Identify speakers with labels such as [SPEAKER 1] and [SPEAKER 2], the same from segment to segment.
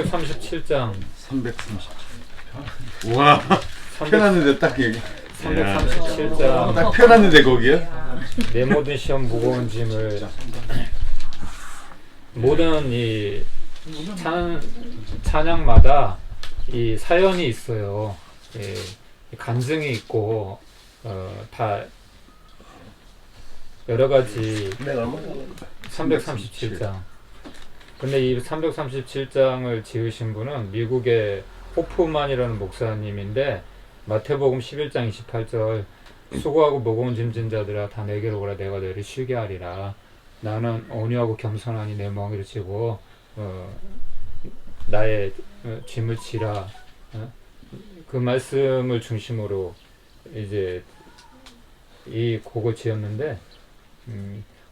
[SPEAKER 1] 337장
[SPEAKER 2] 337. 와,
[SPEAKER 1] 300,
[SPEAKER 2] 펴놨는데 딱 여기.
[SPEAKER 1] 337장
[SPEAKER 2] 딱 펴놨는데 거기요?
[SPEAKER 1] 내 모든 시험 무거운 짐을 모든 이 찬양마다 이 사연이 있어요. 이 간증이 있고 다 여러 가지 337장. 근데 이 337장을 지으신 분은 미국의 호프만이라는 목사님인데 마태복음 11장 28절 수고하고 무거운 짐진 자들아 다 내게로 오라 내가 너희를 쉬게 하리라. 나는 온유하고 겸손하니 내 멍에를 지고 나의 짐을 지라. 그 말씀을 중심으로 이제 이 곡을 지었는데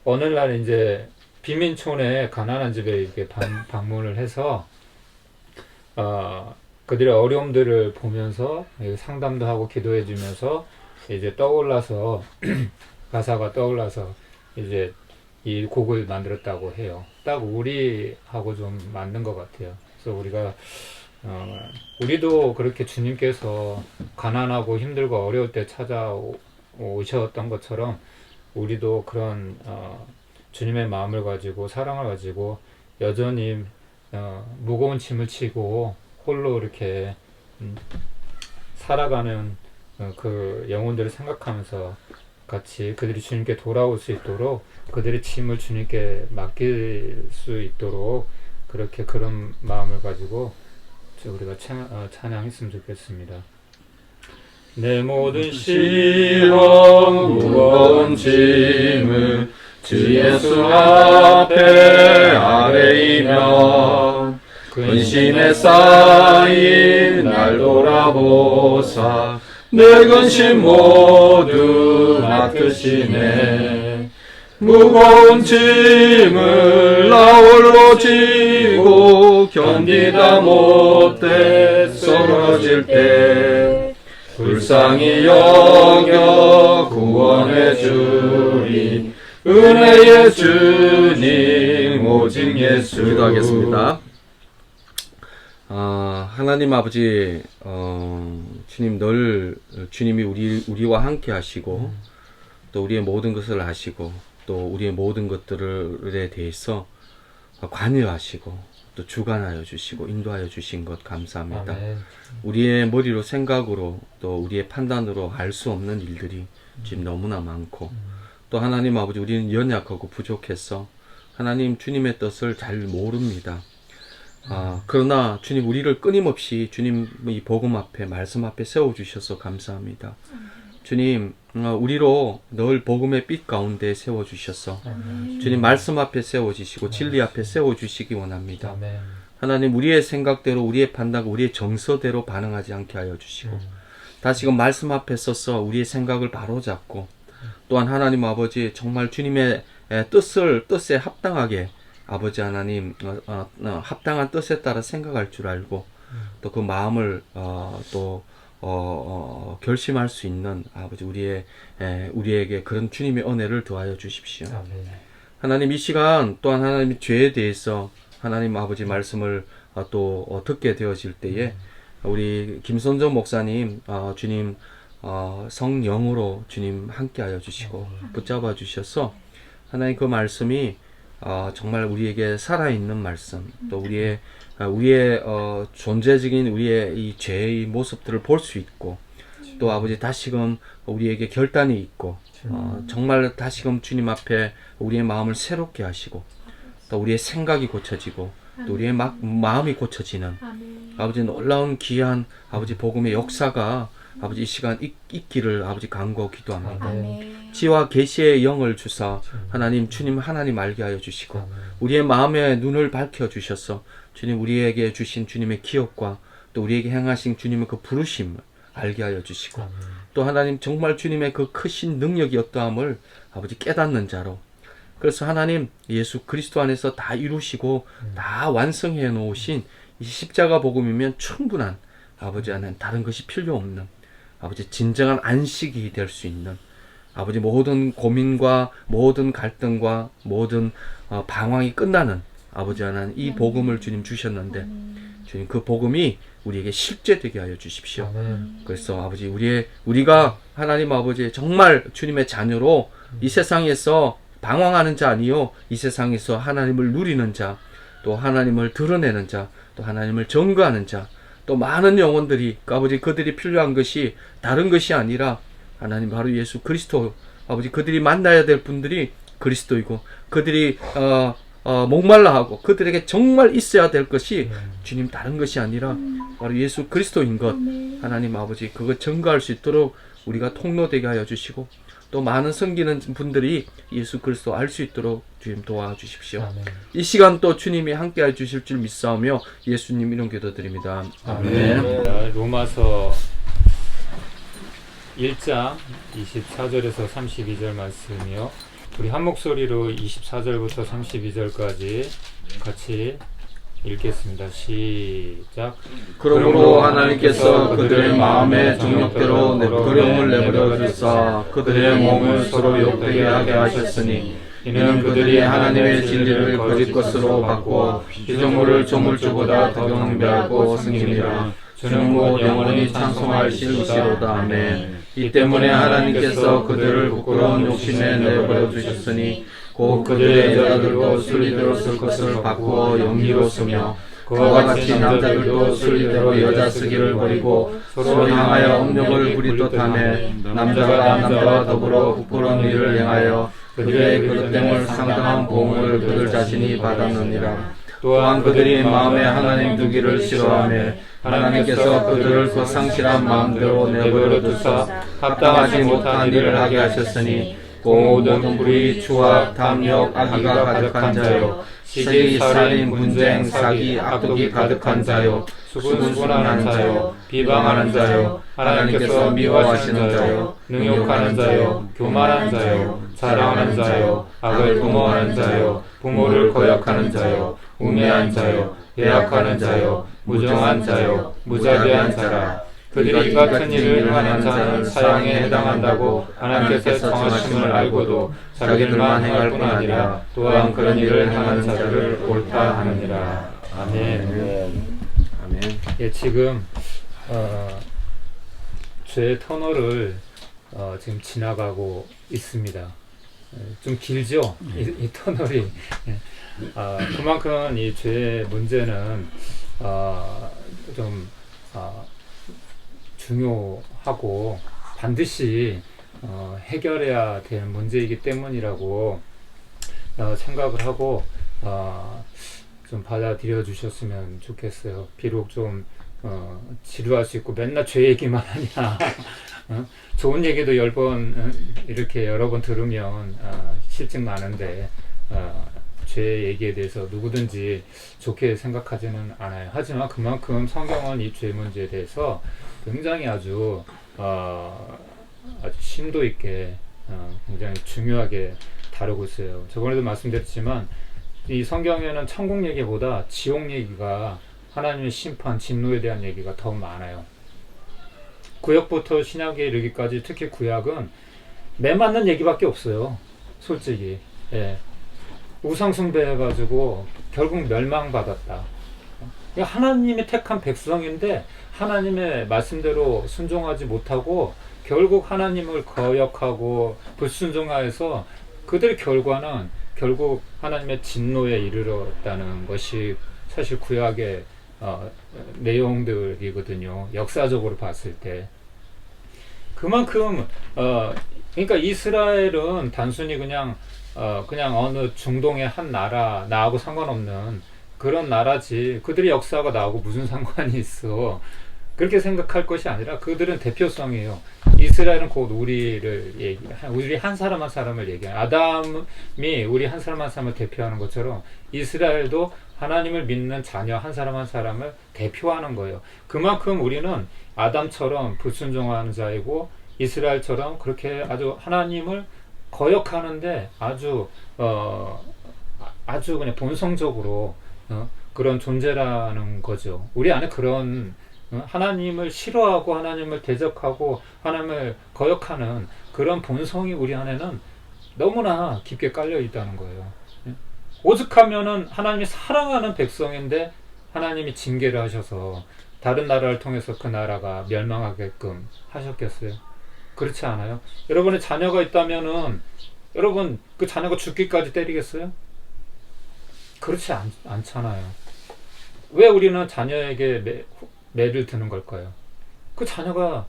[SPEAKER 1] 어느 날 이제 빈민촌에 가난한 집에 이렇게 방문을 해서 그들의 어려움들을 보면서 상담도 하고 기도해 주면서 이제 떠올라서 가사가 떠올라서 이제 이 곡을 만들었다고 해요. 딱 우리하고 좀 맞는 것 같아요. 그래서 우리가 우리도 그렇게 주님께서 가난하고 힘들고 어려울 때 찾아오셨던 것처럼 우리도 그런 주님의 마음을 가지고 사랑을 가지고 여전히 무거운 짐을 지고 홀로 이렇게 살아가는 그 영혼들을 생각하면서 같이 그들이 주님께 돌아올 수 있도록 그들의 짐을 주님께 맡길 수 있도록 그렇게 그런 마음을 가지고 우리가 찬양했으면 좋겠습니다. 내 모든 시험 무거운 짐을 주 예수 앞에 아뢰이면 근심에 쌓인 날 돌아보사 내 근심 모두 맡으시네. 무거운 짐을 나 홀로 지고 견디다 못해 쓰러질 때 불쌍히 여겨 구원해 주리 은혜의 주님 오직 예수.
[SPEAKER 3] 기도하겠습니다. 하나님 아버지, 주님 늘 주님이 우리와 함께 하시고 또 우리의 모든 것을 아시고 또 우리의 모든 것들에 대해서 관여하시고 또 주관하여 주시고 인도하여 주신 것 감사합니다.
[SPEAKER 1] 아멘.
[SPEAKER 3] 우리의 머리로 생각으로 또 우리의 판단으로 알 수 없는 일들이 지금 너무나 많고 또 하나님 아버지 우리는 연약하고 부족해서 하나님 주님의 뜻을 잘 모릅니다. 그러나 주님 우리를 끊임없이 주님 이 복음 앞에 말씀 앞에 세워주셔서 감사합니다. 주님 우리로 늘 복음의 빛 가운데 세워주셔서 주님 말씀 앞에 세워주시고 진리 앞에 세워주시기 원합니다.
[SPEAKER 1] 아멘.
[SPEAKER 3] 하나님 우리의 생각대로 우리의 판단 우리의 정서대로 반응하지 않게 하여 주시고 다시금 말씀 앞에 서서 우리의 생각을 바로잡고 또한 하나님 아버지 정말 주님의 뜻에 합당하게 아버지 하나님 합당한 뜻에 따라 생각할 줄 알고 또 그 마음을 결심할 수 있는 아버지 우리에게 그런 주님의 은혜를 더하여 주십시오.
[SPEAKER 1] 아멘.
[SPEAKER 3] 하나님 이 시간 또한 하나님의 죄에 대해서 하나님 아버지 말씀을 또 듣게 되어질 때에 우리 김선정 목사님 주님 성령으로 주님 함께하여 주시고 붙잡아 주셔서 하나님 그 말씀이 정말 우리에게 살아있는 말씀 또 우리의 존재적인 우리의 이 죄의 모습들을 볼 수 있고 또 아버지 다시금 우리에게 결단이 있고 정말 다시금 주님 앞에 우리의 마음을 새롭게 하시고 또 우리의 생각이 고쳐지고 또 우리의 마음이 고쳐지는 아버지 놀라운 귀한 아버지 복음의 역사가 아버지 이 시간 있기를 아버지 간구하고 기도합니다. 지와 계시의 영을 주사 하나님 주님 하나님 알게 하여 주시고 우리의 마음의 눈을 밝혀 주셔서 주님 우리에게 주신 주님의 기억과 또 우리에게 행하신 주님의 그 부르심을 알게 하여 주시고 또 하나님 정말 주님의 그 크신 능력이 어떠함을 아버지 깨닫는 자로 그래서 하나님 예수 그리스도 안에서 다 이루시고 다 완성해 놓으신 이 십자가 복음이면 충분한 아버지 안에 다른 것이 필요 없는 아버지 진정한 안식이 될 수 있는 아버지 모든 고민과 모든 갈등과 모든 방황이 끝나는 아버지 하나님 이 복음을 주님 주셨는데 주님 그 복음이 우리에게 실제되게 하여 주십시오.
[SPEAKER 1] 아멘.
[SPEAKER 3] 그래서 아버지 우리가 하나님 아버지 정말 주님의 자녀로 이 세상에서 방황하는 자 아니요 이 세상에서 하나님을 누리는 자, 또 하나님을 드러내는 자, 또 하나님을 전거하는 자, 또 많은 영혼들이 아버지 그들이 필요한 것이 다른 것이 아니라 하나님 바로 예수 그리스도 아버지 그들이 만나야 될 분들이 그리스도이고 그들이 목말라하고 그들에게 정말 있어야 될 것이 주님 다른 것이 아니라 바로 예수 그리스도인 것 하나님 아버지 그것 증거할 수 있도록 우리가 통로되게 하여 주시고 또 많은 섬기는 분들이 예수 그리스도 알 수 있도록 주님 도와주십시오.
[SPEAKER 1] 아멘.
[SPEAKER 3] 이 시간 또 주님이 함께해 주실 줄 믿사오며 예수님 이름 기도드립니다. 아멘.
[SPEAKER 1] 로마서 1장 24절에서 32절 말씀이요. 우리 한 목소리로 24절부터 32절까지 같이 읽겠습니다. 시작.
[SPEAKER 3] 그러므로 하나님께서 그들의 마음의 정욕대로 그령을 내버려 주사 그들의 몸을 서로 욕되게 하게 하셨으니 이는 그들이 하나님의 진리를 거짓 것으로 바꾸어 피조물을 조물주보다 더 경배하고 승김이라. 주는 곧 영원히 찬송하실지로다. 아멘. 이 때문에 하나님께서 그들을 부끄러운 욕심에 내버려 두셨으니 곧 그들의 여자들도 순리대로 쓸 것을 바꾸어 영리로 쓰며 그와 같이 남자들도 순리대로 여자 쓰기를 버리고 서로 향하여 업력을 부리듯하며 남자가 남자와 더불어 부끄러운 일을 행하여 그들의 그릇됨을 상당한 보응을 그들 자신이 받았느니라. 또한 그들이 마음에 하나님 두기를 싫어하며 하나님께서 그들을 그 상실한 마음대로 내버려 두사 합당하지 못한 일을 하게 하셨으니 모든 불의, 추악, 탐욕, 악의가 가득한 자요 시기, 살인, 분쟁, 사기, 악독이 가득한 자요 수군수군하는 자요 비방하는 자요 하나님께서 미워하시는 자요 능욕하는 자요 교만한 자요 자랑하는 자요 악을 부모하는 자요 부모를 거역하는 자요 우매한 자요 배악하는 자요 무정한 자요 무자비한 자라. 그들이 이 같은 일을 하는 자는 사형에 해당한다고 하나님께서 정하심을 알고도 자기들만 행할 뿐 아니라 또한 그런 일을 행하는 자들을 옳다 하느니라. 아멘. 아멘. 예, 지금 죄의 터널을 지금 지나가고 있습니다. 좀 길죠? 이 터널이. 그만큼 이 죄의 문제는 좀 중요하고 반드시 해결해야 될 문제이기 때문이라고 생각을 하고 좀 받아들여 주셨으면 좋겠어요. 비록 좀 지루할 수 있고 맨날 죄 얘기만 하냐 좋은 얘기도 10번 이렇게 여러 번 들으면 실증 나는데 죄 얘기에 대해서 누구든지 좋게 생각하지는 않아요. 하지만 그만큼 성경은 이 죄 문제에 대해서 굉장히 아주 심도 있게 굉장히 중요하게 다루고 있어요. 저번에도 말씀드렸지만 이 성경에는 천국 얘기보다 지옥 얘기가 하나님의 심판, 진노에 대한 얘기가 더 많아요. 구약부터 신약에 이르기까지 특히 구약은 매 맞는 얘기밖에 없어요. 솔직히. 예. 우상숭배해가지고 결국 멸망받았다. 하나님이 택한 백성인데 하나님의 말씀대로 순종하지 못하고 결국 하나님을 거역하고 불순종하여서 그들의 결과는 결국 하나님의 진노에 이르렀다는 것이 사실 구약의 내용들이거든요. 역사적으로 봤을 때. 그만큼 그러니까 이스라엘은 단순히 그냥 어느 중동의 한 나라, 나하고 상관없는 그런 나라지 그들의 역사가 나하고 무슨 상관이 있어. 그렇게 생각할 것이 아니라 그들은 대표성이에요. 이스라엘은 곧 우리 한 사람 한 사람을 얘기해요. 아담이 우리 한 사람 한 사람을 대표하는 것처럼 이스라엘도 하나님을 믿는 자녀 한 사람 한 사람을 대표하는 거예요. 그만큼 우리는 아담처럼 불순종하는 자이고 이스라엘처럼 그렇게 아주 하나님을 거역하는데 아주 그냥 본성적으로 그런 존재라는 거죠. 우리 안에 그런 하나님을 싫어하고 하나님을 대적하고 하나님을 거역하는 그런 본성이 우리 안에는 너무나 깊게 깔려 있다는 거예요. 오죽하면은 하나님이 사랑하는 백성인데
[SPEAKER 1] 하나님이 징계를 하셔서 다른 나라를 통해서 그 나라가 멸망하게끔 하셨겠어요? 그렇지 않아요? 여러분의 자녀가 있다면은 여러분 그 자녀가 죽기까지 때리겠어요? 그렇지 않잖아요. 왜 우리는 자녀에게 매를 드는 걸까요? 그 자녀가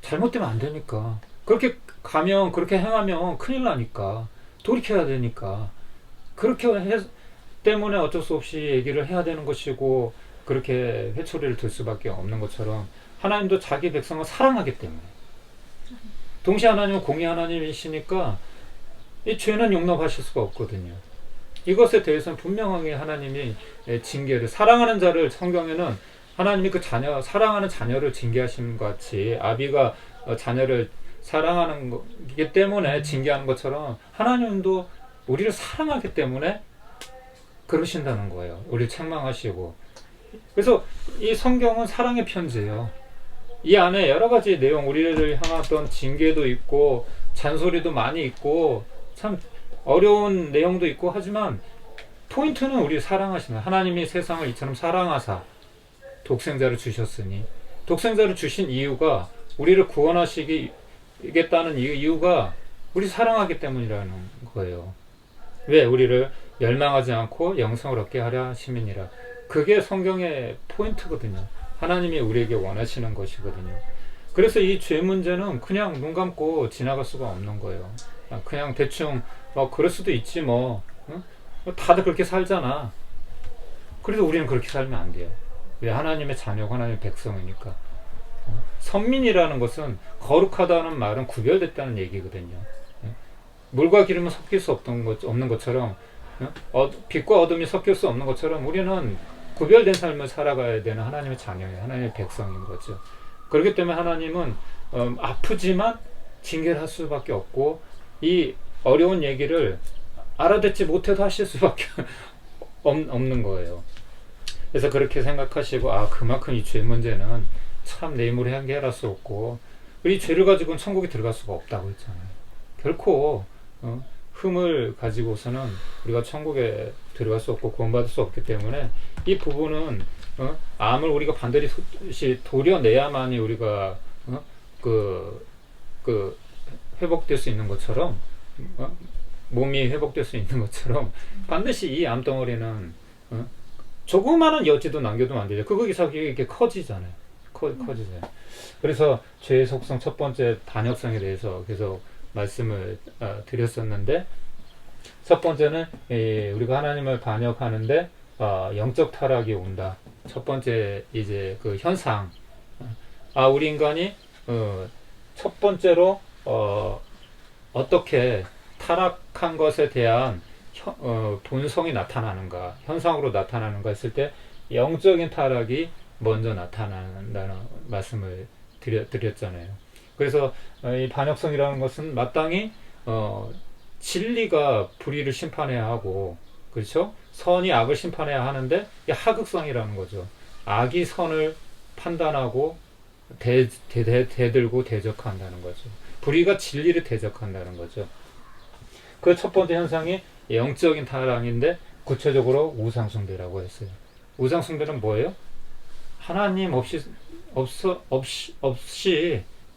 [SPEAKER 1] 잘못되면 안 되니까. 그렇게 가면, 그렇게 행하면 큰일 나니까. 돌이켜야 되니까. 그렇게 때문에 어쩔 수 없이 얘기를 해야 되는 것이고, 그렇게 회초리를 들 수밖에 없는 것처럼, 하나님도 자기 백성을 사랑하기 때문에. 동시에 하나님은 공의 하나님이시니까, 이 죄는 용납하실 수가 없거든요. 이것에 대해서는 분명하게 하나님이 징계를, 사랑하는 자를 성경에는 하나님이 그 사랑하는 자녀를 징계하신 것 같이 아비가 자녀를 사랑하는 거기 때문에 징계하는 것처럼 하나님도 우리를 사랑하기 때문에 그러신다는 거예요. 우리를 책망하시고. 그래서 이 성경은 사랑의 편지예요. 이 안에 여러 가지 내용, 우리를 향했던 징계도 있고 잔소리도 많이 있고 참 어려운 내용도 있고 하지만 포인트는 우리를 사랑하시는, 하나님이 세상을 이처럼 사랑하사 독생자를 주셨으니, 독생자를 주신 이유가 우리를 구원하시겠다는 이유가 우리 사랑하기 때문이라는 거예요. 왜? 우리를 멸망하지 않고 영생을 얻게 하려 하심이니라. 그게 성경의 포인트거든요. 하나님이 우리에게 원하시는 것이거든요. 그래서 이 죄 문제는 그냥 눈 감고 지나갈 수가 없는 거예요. 그냥 대충 그럴 수도 있지 뭐, 응? 다들 그렇게 살잖아. 그래도 우리는 그렇게 살면 안 돼요. 왜? 하나님의 자녀고 하나님의 백성이니까. 선민이라는 것은 거룩하다는 말은 구별됐다는 얘기거든요. 물과 기름은 섞일 수 없는 것처럼, 빛과 어둠이 섞일 수 없는 것처럼 우리는 구별된 삶을 살아가야 되는 하나님의 자녀예요. 하나님의 백성인 거죠. 그렇기 때문에 하나님은 아프지만 징계를 할 수밖에 없고, 이 어려운 얘기를 알아듣지 못해도 하실 수밖에 없는 거예요. 그래서 그렇게 생각하시고, 그만큼 이 죄 문제는 참 내 힘으로 해결할 수 없고, 이 죄를 가지고는 천국에 들어갈 수가 없다고 했잖아요. 결코 흠을 가지고서는 우리가 천국에 들어갈 수 없고 구원받을 수 없기 때문에 이 부분은 암을 우리가 반드시 도려내야만이 우리가 회복될 수 있는 것처럼, 몸이 회복될 수 있는 것처럼 반드시 이 암덩어리는 조그마한 여지도 남겨두면 안 되죠. 거기서 이렇게 커지잖아요. 커지잖아요. 그래서 죄의 속성 첫 번째 반역성에 대해서 계속 말씀을 드렸었는데, 첫 번째는 우리가 하나님을 반역하는데 영적 타락이 온다. 첫 번째 이제 그 현상. 우리 인간이 첫 번째로 어떻게 타락한 것에 대한 본성이 나타나는가, 현상으로 나타나는가 했을 때 영적인 타락이 먼저 나타난다는 말씀을 드렸잖아요. 그래서 이 반역성이라는 것은 마땅히 진리가 불의를 심판해야 하고, 그렇죠? 선이 악을 심판해야 하는데 하극성이라는 거죠. 악이 선을 판단하고 대들고 대적한다는 거죠. 불의가 진리를 대적한다는 거죠. 그 첫 번째 현상이 영적인 타락인데 구체적으로 우상숭배라고 했어요. 우상숭배는 뭐예요? 하나님 없이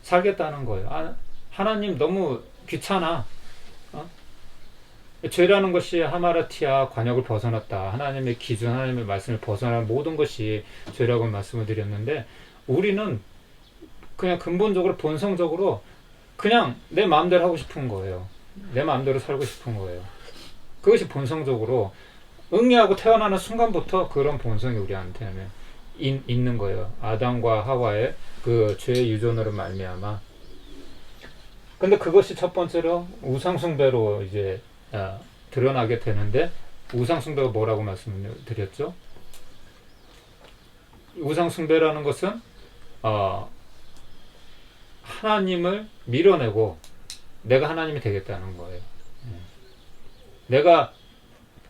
[SPEAKER 1] 살겠다는 거예요. 하나님 너무 귀찮아. 죄라는 것이 하마라티아 관역을 벗어났다. 하나님의 기준, 하나님의 말씀을 벗어난 모든 것이 죄라고 말씀을 드렸는데, 우리는 그냥 근본적으로 본성적으로 그냥 내 마음대로 하고 싶은 거예요. 내 마음대로 살고 싶은 거예요. 그것이 본성적으로 응애하고 태어나는 순간부터 그런 본성이 우리한테는 있는 거예요. 아담과 하와의 그 죄의 유전으로 말미암아. 근데 그것이 첫 번째로 우상숭배로 이제 드러나게 되는데, 우상숭배가 뭐라고 말씀을 드렸죠? 우상숭배라는 것은 하나님을 밀어내고 내가 하나님이 되겠다는 거예요. 내가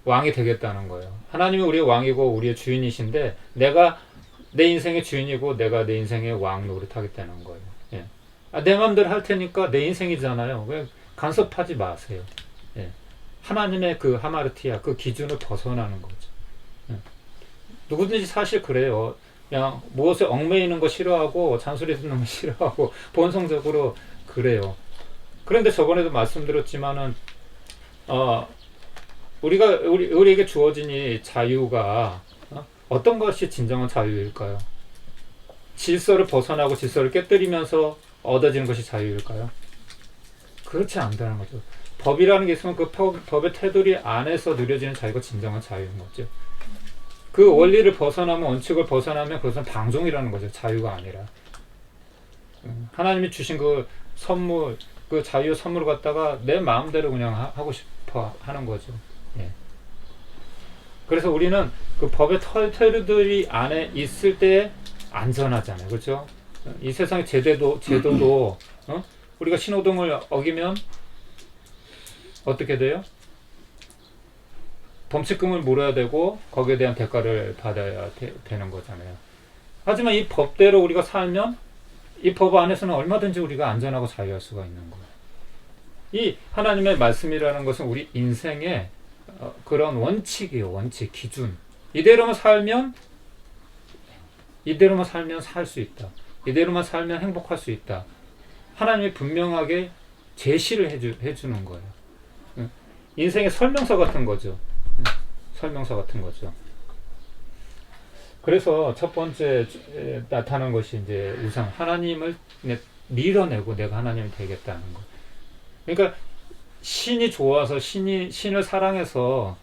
[SPEAKER 1] 왕이 되겠다는 거예요. 하나님이 우리의 왕이고 우리의 주인이신데, 내가 내 인생의 주인이고 내가 내 인생의 왕 노릇하겠다는 거예요. 내 마음대로 할 테니까 내 인생이잖아요. 왜 간섭하지 마세요. 하나님의 그 하마르티아, 그 기준을 벗어나는 거죠. 누구든지 사실 그래요. 그냥 무엇에 얽매이는 거 싫어하고 잔소리 듣는 거 싫어하고 본성적으로 그래요. 그런데 저번에도 말씀드렸지만은 우리에게 주어진 이 자유가 어떤 것이 진정한 자유일까요? 질서를 벗어나고 질서를 깨뜨리면서 얻어지는 것이 자유일까요? 그렇지 않다는 거죠. 법이라는 게 있으면 그 법의 테두리 안에서 누려지는 자유가 진정한 자유인 거죠. 그 원리를 벗어나면, 원칙을 벗어나면 그것은 방종이라는 거죠. 자유가 아니라. 하나님이 주신 그 선물, 그 자유의 선물을 갖다가 내 마음대로 그냥 하고 싶어 하는 거죠. 예. 그래서 우리는 그 법의 테두리 안에 있을 때 안전하잖아요. 그렇죠? 이 세상의 제도도 우리가 신호등을 어기면 어떻게 돼요? 범칙금을 물어야 되고 거기에 대한 대가를 받아야 되는 거잖아요. 하지만 이 법대로 우리가 살면 이 법 안에서는 얼마든지 우리가 안전하고 자유할 수가 있는 거예요. 이 하나님의 말씀이라는 것은 우리 인생의 그런 원칙이에요. 원칙, 기준. 이대로만 살면 살 수 있다. 이대로만 살면 행복할 수 있다. 하나님이 분명하게 제시를 해주는 거예요. 인생의 설명서 같은 거죠. 설명서 같은 거죠. 그래서 첫 번째 나타난 것이 이제 우상, 하나님을 밀어내고 내가 하나님이 되겠다는 거. 그러니까 신이 좋아서 신을 사랑해서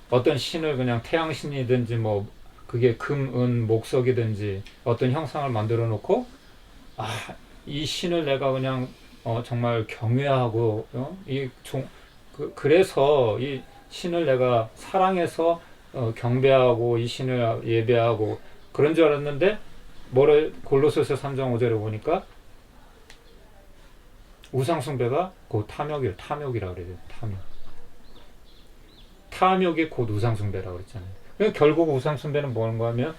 [SPEAKER 1] 어떤 신을 그냥 태양신이든지 뭐 그게 금, 은, 목석이든지 어떤 형상을 만들어 놓고 이 신을 내가 그냥 정말 경외하고 그래서 이 신을 내가 사랑해서 경배하고 이 신을 예배하고 그런 줄 알았는데 골로새서 3장 5절에 보니까 우상숭배가 곧 탐욕이라고 그래요. 탐욕이 곧 우상숭배라고 그랬잖아요. 그러니까 결국 우상숭배는 뭔가 하면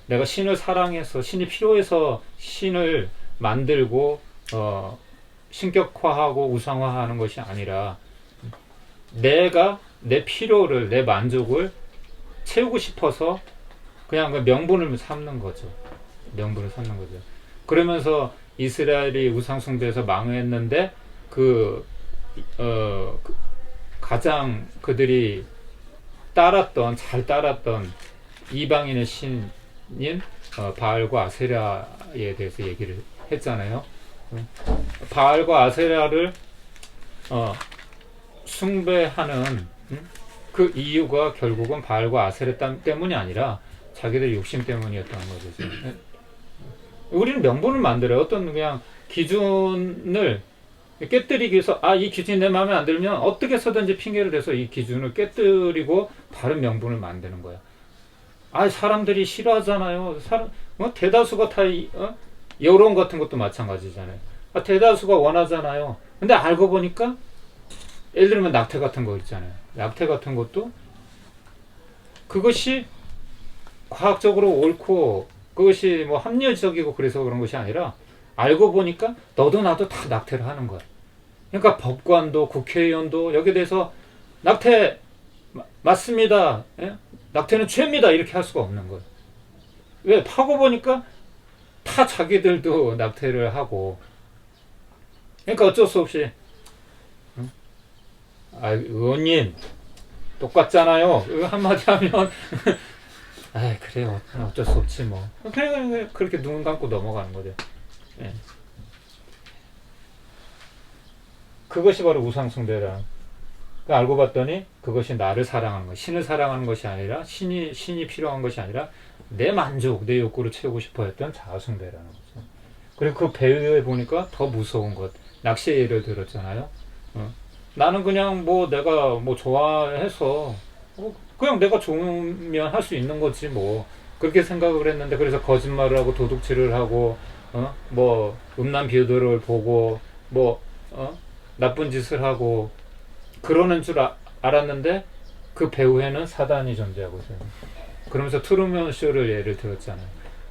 [SPEAKER 1] 내가 신을 사랑해서 신이 필요해서 신을 만들고 신격화하고 우상화하는 것이 아니라 내가 내 필요를, 내 만족을 채우고 싶어서 그냥 그 명분을 삼는 거죠. 명분을 삼는 거죠. 그러면서 이스라엘이 우상숭배에서 망했는데 가장 그들이 잘 따랐던 이방인의 신인 바알과 아세라에 대해서 얘기를 했잖아요. 바알과 아세라를 숭배하는 그 이유가 결국은 바알과 아세라 때문이 아니라 자기들 욕심 때문이었던 거죠. 우리는 명분을 만들어요. 어떤 그냥 기준을 깨뜨리기 위해서 이 기준이 내 마음에 안 들면 어떻게 해서든지 핑계를 대서 이 기준을 깨뜨리고 다른 명분을 만드는 거야. 사람들이 싫어하잖아요. 대다수가 다 여론 같은 것도 마찬가지잖아요. 대다수가 원하잖아요. 근데 알고 보니까 예를 들면 낙태 같은 거 있잖아요. 낙태 같은 것도 그것이 과학적으로 옳고 그것이 뭐 합리적이고 그래서 그런 것이 아니라 알고 보니까 너도 나도 다 낙태를 하는 거야. 그러니까 법관도 국회의원도 여기에 대해서 낙태 맞습니다. 예? 낙태는 죄입니다. 이렇게 할 수가 없는 거예요. 왜? 파고 보니까 다 자기들도 낙태를 하고 그러니까 어쩔 수 없이 의원님 똑같잖아요. 한마디 하면 그래요. 어쩔 수 없지 뭐. 그냥 그렇게 눈 감고 넘어가는 거죠. 예. 그것이 바로 우상숭배라. 알고 봤더니 그것이 나를 사랑하는 것, 신을 사랑하는 것이 아니라 신이 필요한 것이 아니라 내 만족, 내 욕구를 채우고 싶어 했던 자아숭배라는 거죠. 그리고 그 배후에 보니까 더 무서운 것, 낚시의 예를 들었잖아요. 나는 그냥 내가 좋아해서 그냥 내가 좋으면 할 수 있는 거지 뭐 그렇게 생각을 했는데 그래서 거짓말을 하고 도둑질을 하고 음란 비디오를 보고 나쁜 짓을 하고 그러는 줄 알았는데 그 배후에는 사단이 존재하고 있어요. 그러면서 트루먼 쇼를 예를 들었잖아요.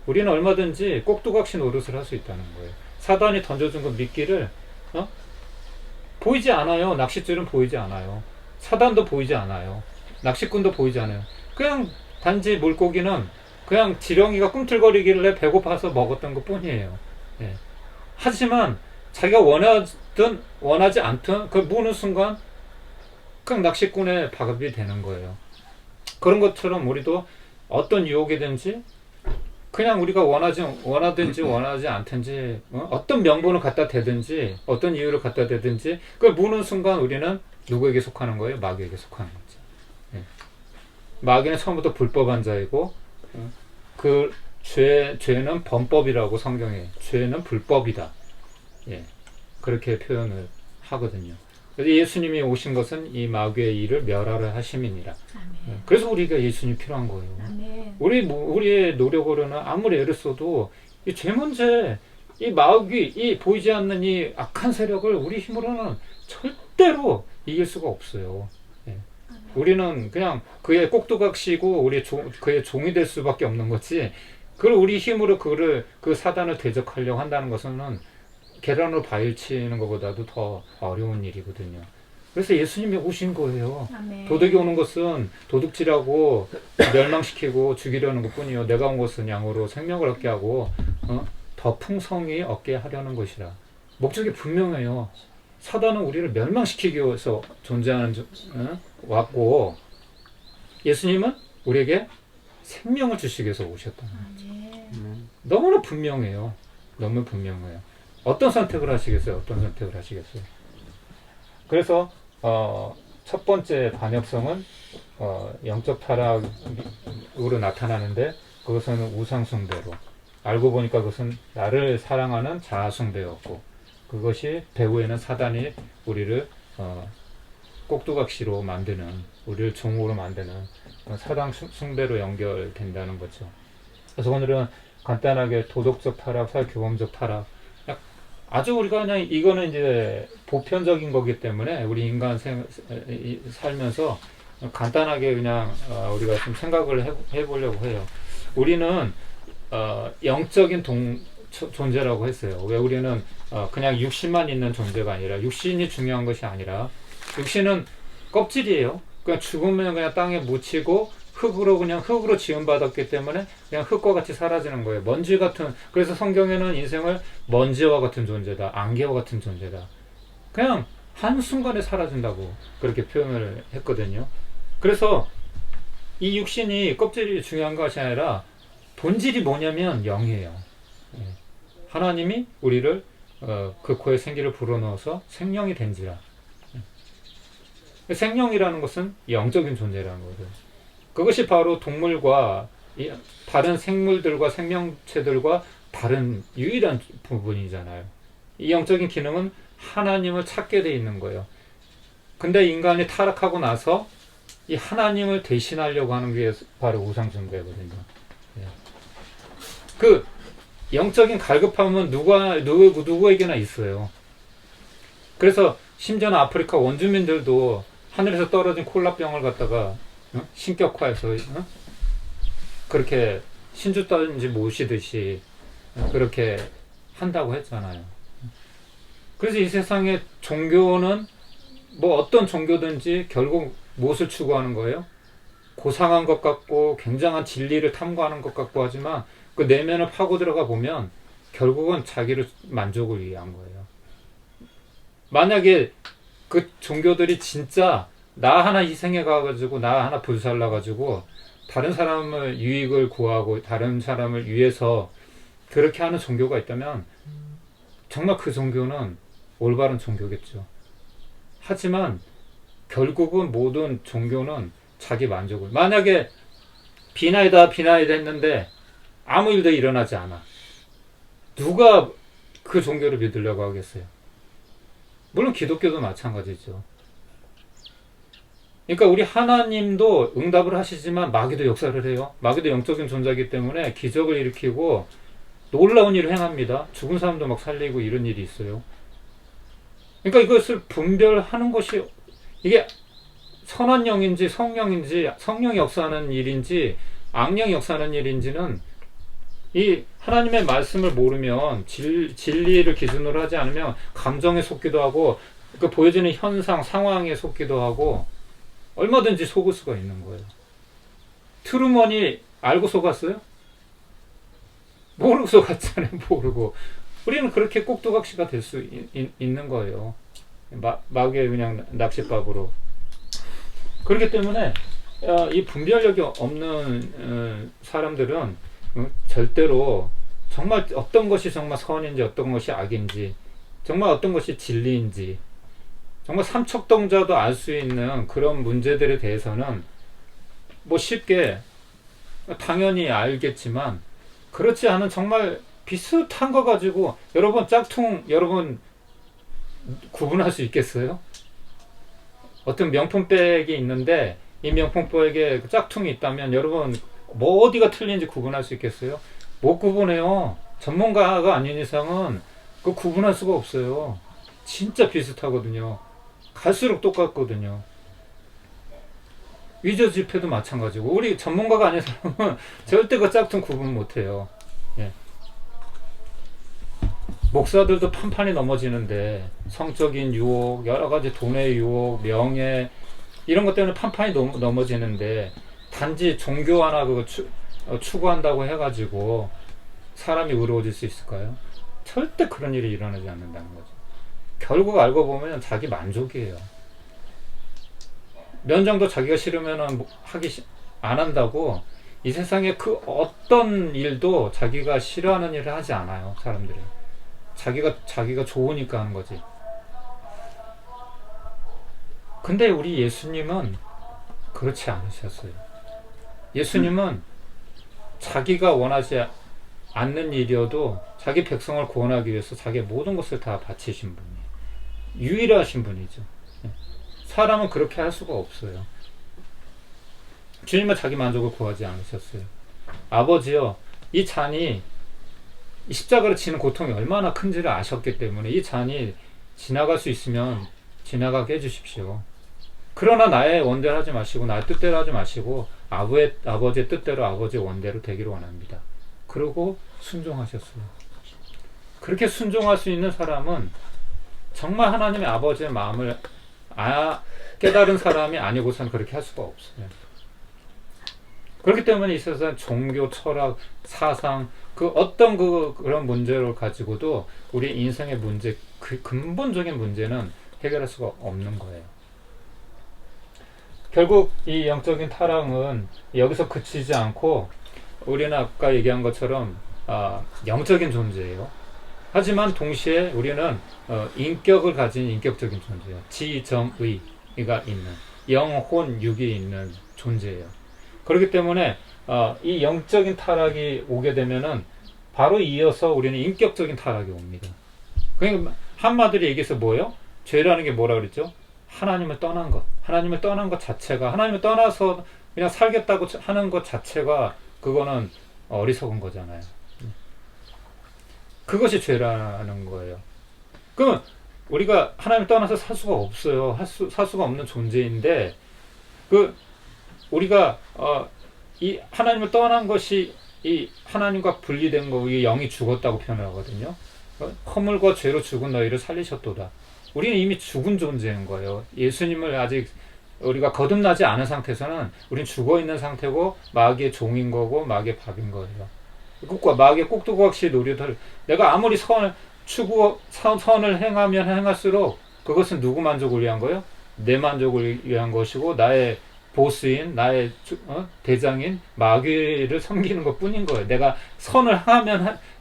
[SPEAKER 1] 우리는 얼마든지 꼭두각시 노릇을 할 수 있다는 거예요. 사단이 던져준 그 미끼를 보이지 않아요. 낚싯줄은 보이지 않아요. 사단도 보이지 않아요. 낚시꾼도 보이지 않아요. 그냥 단지 물고기는 그냥 지렁이가 꿈틀거리길래 배고파서 먹었던 것 뿐이에요. 예. 하지만 자기가 원하든 원하지 않든 그 무는 순간 그냥 낚시꾼의 밥이 되는 거예요. 그런 것처럼 우리도 어떤 유혹이든지 그냥 우리가 원하든지 원하지 않든지 어떤 명분을 갖다 대든지 어떤 이유를 갖다 대든지 그걸 무는 순간 우리는 누구에게 속하는 거예요? 마귀에게 속하는 거죠. 예. 마귀는 처음부터 불법한 자이고 그 죄는 범법이라고 성경에 죄는 불법이다. 예. 그렇게 표현을 하거든요. 그래서 예수님이 오신 것은 이 마귀의 일을 멸하려 하심이니라.
[SPEAKER 4] 아멘.
[SPEAKER 1] 그래서 우리가 예수님이 필요한 거예요.
[SPEAKER 4] 아멘.
[SPEAKER 1] 우리의 노력으로는 아무리 애를 써도 이 죄 문제, 이 마귀, 이 보이지 않는 이 악한 세력을 우리 힘으로는 절대로 이길 수가 없어요. 예. 우리는 그냥 그의 꼭두각시고 그의 종이 될 수밖에 없는 거지. 그걸 우리 힘으로 그 사단을 대적하려고 한다는 것은 계란으로 바위치는 것보다도 더 어려운 일이거든요. 그래서 예수님이 오신 거예요.
[SPEAKER 4] 아멘.
[SPEAKER 1] 도둑이 오는 것은 도둑질하고 멸망시키고 죽이려는 것뿐이요. 내가 온 것은 양으로 생명을 얻게 하고 더 풍성히 얻게 하려는 것이라. 목적이 분명해요. 사단은 우리를 멸망시키기 위해서 존재하는 왔고 예수님은 우리에게 생명을 주시기 위해서 오셨다는 거죠.
[SPEAKER 4] 아멘.
[SPEAKER 1] 너무나 분명해요. 너무 분명해요. 어떤 선택을 하시겠어요? 어떤 선택을 하시겠어요? 그래서 첫 번째 반역성은 영적 타락으로 나타나는데 그것은 우상숭배로 알고 보니까 그것은 나를 사랑하는 자아숭배였고 그것이 배후에는 사단이 우리를 꼭두각시로 만드는 우리를 종으로 만드는 사당 숭배로 연결된다는 거죠. 그래서 오늘은 간단하게 도덕적 타락, 사회교범적 타락 아주 우리가 그냥 이거는 이제 보편적인 거기 때문에 우리 인간 살면서 간단하게 그냥 우리가 좀 생각을 해보려고 해요. 우리는 영적인 존재라고 했어요. 왜 우리는 그냥 육신만 있는 존재가 아니라 육신이 중요한 것이 아니라 육신은 껍질이에요. 그냥 죽으면 그냥 땅에 묻히고 흙으로 지음받았기 때문에 그냥 흙과 같이 사라지는 거예요. 먼지 같은, 그래서 성경에는 인생을 먼지와 같은 존재다, 안개와 같은 존재다. 그냥 한순간에 사라진다고 그렇게 표현을 했거든요. 그래서 이 육신이 껍질이 중요한 것이 아니라 본질이 뭐냐면 영이에요. 하나님이 우리를 그 코에 생기를 불어넣어서 생명이 된지라. 생명이라는 것은 영적인 존재라는 거죠. 그것이 바로 동물과 다른 생물들과 생명체들과 다른 유일한 부분이잖아요. 이 영적인 기능은 하나님을 찾게 돼 있는 거예요. 근데 인간이 타락하고 나서 이 하나님을 대신하려고 하는 게 바로 우상숭배거든요. 그 영적인 갈급함은 누구에게나 있어요. 그래서 심지어는 아프리카 원주민들도 하늘에서 떨어진 콜라병을 갖다가 신격화해서 그렇게 신주 던지 모시듯이 그렇게 한다고 했잖아요. 그래서 이 세상의 종교는 뭐 어떤 종교든지 결국 무엇을 추구하는 거예요? 고상한 것 같고 굉장한 진리를 탐구하는 것 같고 하지만 그 내면을 파고 들어가 보면 결국은 자기를 만족을 위한 거예요. 만약에 그 종교들이 진짜 나 하나 희생해 가지고 나 하나 불살라 가지고 다른 사람을 유익을 구하고 다른 사람을 위해서 그렇게 하는 종교가 있다면 정말 그 종교는 올바른 종교겠죠. 하지만 결국은 모든 종교는 자기 만족을, 만약에 비나이다 했는데 아무 일도 일어나지 않아. 누가 그 종교를 믿으려고 하겠어요? 물론 기독교도 마찬가지죠. 그러니까 우리 하나님도 응답을 하시지만 마귀도 역사를 해요. 마귀도 영적인 존재이기 때문에 기적을 일으키고 놀라운 일을 행합니다. 죽은 사람도 막 살리고 이런 일이 있어요. 그러니까 이것을 분별하는 것이, 이게 선한 영인지 성령인지, 성령이 역사하는 일인지 악령이 역사하는 일인지는 이 하나님의 말씀을 모르면, 진리를 기준으로 하지 않으면 감정에 속기도 하고 그 보여지는 현상, 상황에 속기도 하고 얼마든지 속을 수가 있는 거예요. 트루먼이 알고 속았어요? 모르고 속았잖아요. 모르고. 우리는 그렇게 꼭두각시가 될 수 있는 거예요. 마귀의 그냥 낚싯밥으로. 그렇기 때문에 이 분별력이 없는 사람들은 절대로 정말 어떤 것이 정말 선인지 어떤 것이 악인지 정말 어떤 것이 진리인지 정말 삼척동자도 알 수 있는 그런 문제들에 대해서는 뭐 쉽게 당연히 알겠지만 그렇지 않은 정말 비슷한 거 가지고 여러분 짝퉁 여러분 구분할 수 있겠어요? 어떤 명품백이 있는데 이 명품백에 짝퉁이 있다면 여러분 뭐 어디가 틀린지 구분할 수 있겠어요? 못 구분해요. 전문가가 아닌 이상은 그 구분할 수가 없어요. 진짜 비슷하거든요. 갈수록 똑같거든요. 위조 지폐도 마찬가지고 우리 전문가가 아닌 사람은 절대 그 짝퉁 구분 못해요. 예. 목사들도 판판이 넘어지는데 성적인 유혹, 여러 가지 돈의 유혹, 명예 이런 것 때문에 판판이 넘어지는데 단지 종교 하나 그거 추구한다고 해가지고 사람이 의로워질 수 있을까요? 절대 그런 일이 일어나지 않는다는 거죠. 결국 알고 보면 자기 만족이에요. 면장도 자기가 싫으면 안 한다고 이 세상에 그 어떤 일도 자기가 싫어하는 일을 하지 않아요. 사람들이. 자기가 좋으니까 하는 거지. 근데 우리 예수님은 그렇지 않으셨어요. 예수님은 자기가 원하지 않는 일이어도 자기 백성을 구원하기 위해서 자기의 모든 것을 다 바치신 분이에요. 유일하신 분이죠. 사람은 그렇게 할 수가 없어요. 주님은 자기 만족을 구하지 않으셨어요. 아버지요, 이 잔이 이 십자가를 치는 고통이 얼마나 큰지를 아셨기 때문에 이 잔이 지나갈 수 있으면 지나가게 해주십시오. 그러나 나의 원대로 하지 마시고 나의 뜻대로 하지 마시고 아버지의 뜻대로 아버지의 원대로 되기를 원합니다. 그러고 순종하셨어요. 그렇게 순종할 수 있는 사람은 정말 하나님의 아버지의 마음을 깨달은 사람이 아니고서는 그렇게 할 수가 없어요. 그렇기 때문에 이 세상 종교, 철학, 사상 그 어떤 그런 문제를 가지고도 우리 인생의 문제, 그 근본적인 문제는 해결할 수가 없는 거예요. 결국 이 영적인 타락은 여기서 그치지 않고 우리는 아까 얘기한 것처럼 영적인 존재예요. 하지만 동시에 우리는 인격을 가진 인격적인 존재예요. 지정의가 있는 영혼 육이 있는 존재예요. 그렇기 때문에 이 영적인 타락이 오게 되면은 바로 이어서 우리는 인격적인 타락이 옵니다. 그러니까 한마디로 얘기해서 뭐예요? 죄라는 게 뭐라 그랬죠? 하나님을 떠난 것. 하나님을 떠난 것 자체가 하나님을 떠나서 그냥 살겠다고 하는 것 자체가 그거는 어리석은 거잖아요. 그것이 죄라는 거예요. 그러면 우리가 하나님을 떠나서 살 수가 없어요. 살 수가 없는 존재인데 우리가 이 하나님을 떠난 것이 이 하나님과 분리된 거, 이 영이 죽었다고 표현하거든요. 허물과 죄로 죽은 너희를 살리셨도다. 우리는 이미 죽은 존재인 거예요. 예수님을 아직 우리가 거듭나지 않은 상태에서는 우리는 죽어 있는 상태고 마귀의 종인 거고 마귀의 밥인 거예요. 마귀의 꼭두각시 노릇을 내가 아무리 선을 행하면 행할수록 그것은 누구 만족을 위한 거예요? 내 만족을 위한 것이고 나의 보스인 나의 대장인 마귀를 섬기는 것 뿐인 거예요. 내가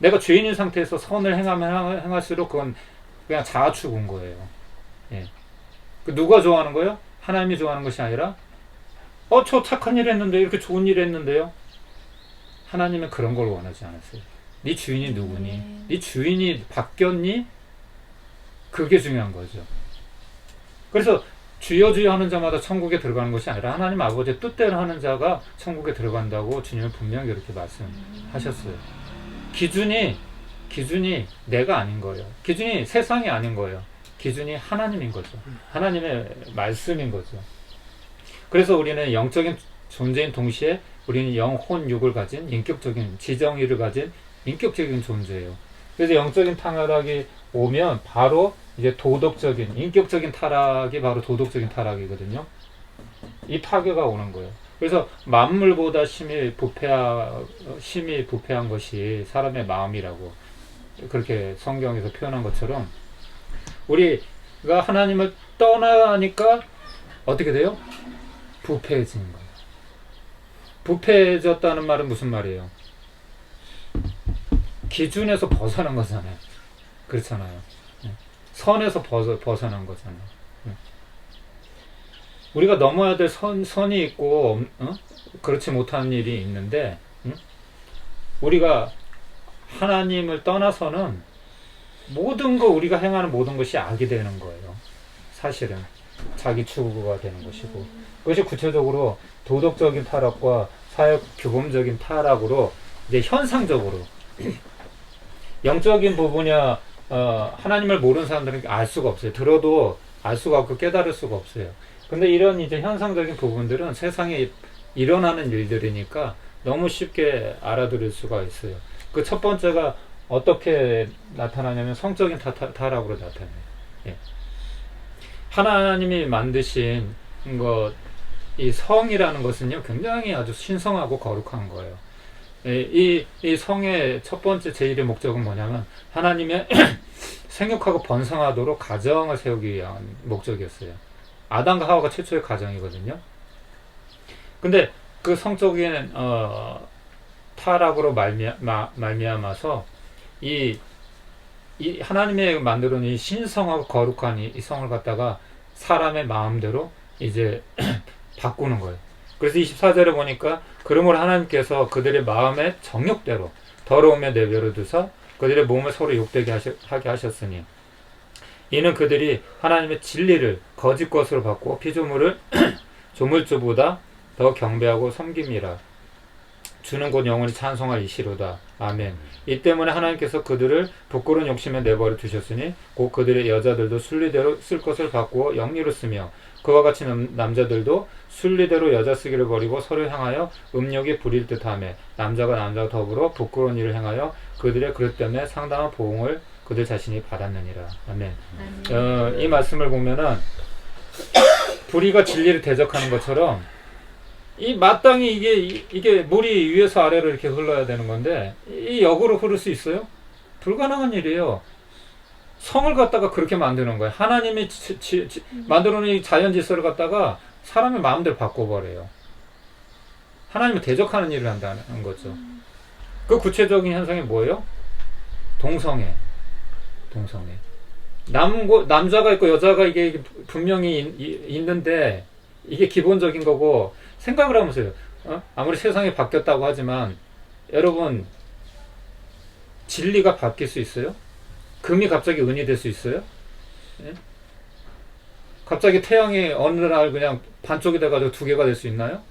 [SPEAKER 1] 내가 죄인인 상태에서 선을 행하면 행할수록 그건 그냥 자아 추구인 거예요. 예. 누가 좋아하는 거예요? 하나님이 좋아하는 것이 아니라 저 착한 일 했는데 이렇게 좋은 일 했는데요. 하나님은 그런 걸 원하지 않았어요. 네 주인이 누구니? 네 주인이 바뀌었니? 그게 중요한 거죠. 그래서 주여 주여 하는 자마다 천국에 들어가는 것이 아니라 하나님 아버지의 뜻대로 하는 자가 천국에 들어간다고 주님은 분명히 이렇게 말씀하셨어요. 기준이 내가 아닌 거예요. 기준이 세상이 아닌 거예요. 기준이 하나님인 거죠. 하나님의 말씀인 거죠. 그래서 우리는 영적인 존재인 동시에 우리는 영혼 육을 가진 인격적인 지정의를 가진 인격적인 존재예요. 그래서 영적인 타락이 오면 바로 이제 도덕적인 인격적인 타락이 바로 도덕적인 타락이거든요. 이 파괴가 오는 거예요. 그래서 만물보다 심히 부패한 것이 사람의 마음이라고 그렇게 성경에서 표현한 것처럼 우리가 하나님을 떠나니까 어떻게 돼요? 부패해지는 거예요. 부패해졌다는 말은 무슨 말이에요? 기준에서 벗어난 거잖아요. 그렇잖아요. 선에서 벗어난 거잖아요. 우리가 넘어야 될 선이 있고 그렇지 못한 일이 있는데 우리가 하나님을 떠나서는 모든 거 우리가 행하는 모든 것이 악이 되는 거예요. 사실은 자기 추구가 되는 것이고 그것이 구체적으로 도덕적인 타락과 사회 규범적인 타락으로 이제 현상적으로 영적인 부분이야 하나님을 모르는 사람들은 알 수가 없어요. 들어도 알 수가 없고 깨달을 수가 없어요. 근데 이런 이제 현상적인 부분들은 세상에 일어나는 일들이니까 너무 쉽게 알아들을 수가 있어요. 그 첫 번째가 어떻게 나타나냐면 성적인 타락으로 나타나요. 예. 하나님이 만드신 이 성이라는 것은요, 굉장히 아주 신성하고 거룩한 거예요. 이 성의 첫 번째 제일의 목적은 뭐냐면 하나님의 생육하고 번성하도록 가정을 세우기 위한 목적이었어요. 아담과 하와가 최초의 가정이거든요. 근데 그 성적인 타락으로 말미암아서 이 하나님의 만들어놓은 이 신성하고 거룩한 이 성을 갖다가 사람의 마음대로 이제 바꾸는 거예요. 그래서 24절에 보니까 그러므로 하나님께서 그들의 마음의 정욕대로 더러우며 내버려 두사 그들의 몸을 서로 욕되게 하게 하셨으니 이는 그들이 하나님의 진리를 거짓 것으로 바꾸어 피조물을 조물주보다 더 경배하고 섬김이라. 주는 곧 영원히 찬송할 이시로다. 아멘. 이 때문에 하나님께서 그들을 부끄러운 욕심에 내버려 두셨으니 곧 그들의 여자들도 순리대로 쓸 것을 바꾸어 영리로 쓰며 그와 같이 남자들도 순리대로 여자 쓰기를 버리고 서로 향하여 음욕이 부릴 듯하며 남자가 더불어 부끄러운 일을 행하여 그들의 그릇 때문에 상당한 보응을 그들 자신이 받았느니라. 아멘. 이 말씀을 보면은 불의가 진리를 대적하는 것처럼 이 마땅히 이게 물이 위에서 아래로 이렇게 흘러야 되는 건데 이 역으로 흐를 수 있어요? 불가능한 일이에요. 성을 갖다가 그렇게 만드는 거예요. 하나님이 만들어놓은 이 자연 질서를 갖다가 사람의 마음대로 바꿔버려요. 하나님을 대적하는 일을 한다는 거죠. 그 구체적인 현상이 뭐예요? 동성애. 남자가 있고 여자가 이게 분명히 있는데 이게 기본적인 거고 생각을 해보세요. 아무리 세상이 바뀌었다고 하지만 여러분 진리가 바뀔 수 있어요? 금이 갑자기 은이 될 수 있어요? 예? 갑자기 태양이 어느 날 그냥 반쪽이 돼가지고 두 개가 될 수 있나요?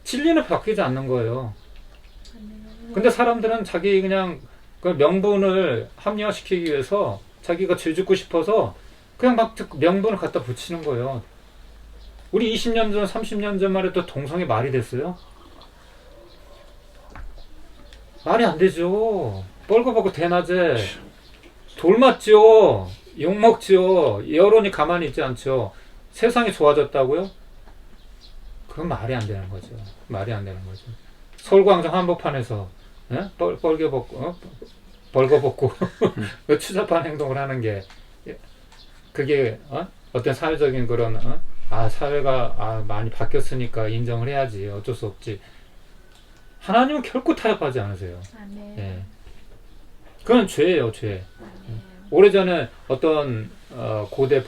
[SPEAKER 1] 진리는 바뀌지 않는 거예요. 근데 사람들은 자기 그냥 그 명분을 합리화시키기 위해서 자기가 죄 짓고 싶어서 그냥 막 명분을 갖다 붙이는 거예요. 우리 20년 전, 30년 전만 해도 동성애 말이 됐어요? 말이 안 되죠. 뻘거벗고 대낮에 돌 맞죠. 욕 먹죠. 여론이 가만히 있지 않죠. 세상이 좋아졌다고요? 그건 말이 안 되는 거죠. 말이 안 되는 거죠. 서울광장 한복판에서 벌거벗고 추잡한 행동을 하는 게 그게 어떤 사회적인 그런 사회가 많이 바뀌었으니까 인정을 해야지 어쩔 수 없지. 하나님은 결코 타협하지 않으세요. 예. 그건 죄예요, 죄. 오래전에 어떤 고대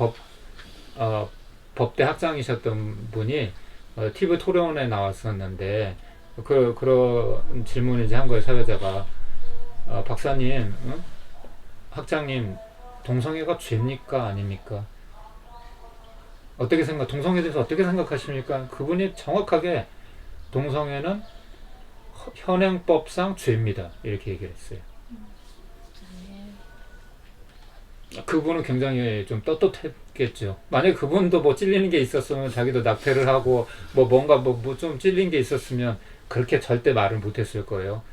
[SPEAKER 1] 법대 학장이셨던 분이 TV 토론에 나왔었는데 그런 질문을 이제 한 거예요, 사회자가. 박사님, 학장님, 동성애가 죄입니까? 아닙니까? 동성애에 대해서 어떻게 생각하십니까? 그분이 정확하게 동성애는 현행법상 죄입니다. 이렇게 얘기를 했어요. 그분은 굉장히 좀 떳떳했겠죠. 만약에 그분도 뭐 찔리는 게 있었으면 자기도 낙태를 하고 뭔가 좀 찔린 게 있었으면 그렇게 절대 말을 못했을 거예요.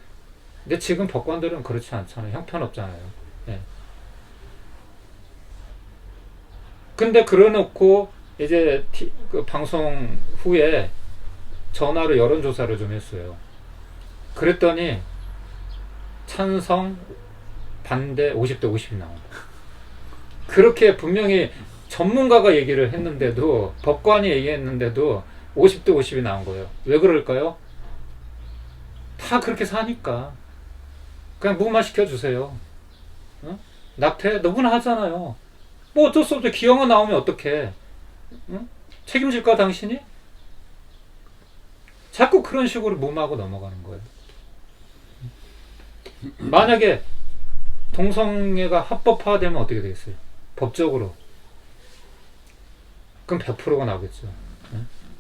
[SPEAKER 1] 근데 지금 법관들은 그렇지 않잖아요. 형편없잖아요. 예. 근데 그래놓고 이제 그 방송 후에 전화로 여론조사를 좀 했어요. 그랬더니 찬성, 반대 50대 50이 나온다. 그렇게 분명히 전문가가 얘기를 했는데도, 법관이 얘기했는데도 50대 50이 나온 거예요. 왜 그럴까요? 다 그렇게 사니까. 그냥 무마시켜 주세요. 어? 낙태 너무나 하잖아요. 뭐 어쩔 수 없죠. 기형아 나오면 어떡해. 응? 책임질까 당신이? 자꾸 그런 식으로 무마하고 넘어가는 거예요. 만약에 동성애가 합법화되면 어떻게 되겠어요? 법적으로. 그럼 100%가 나오겠죠.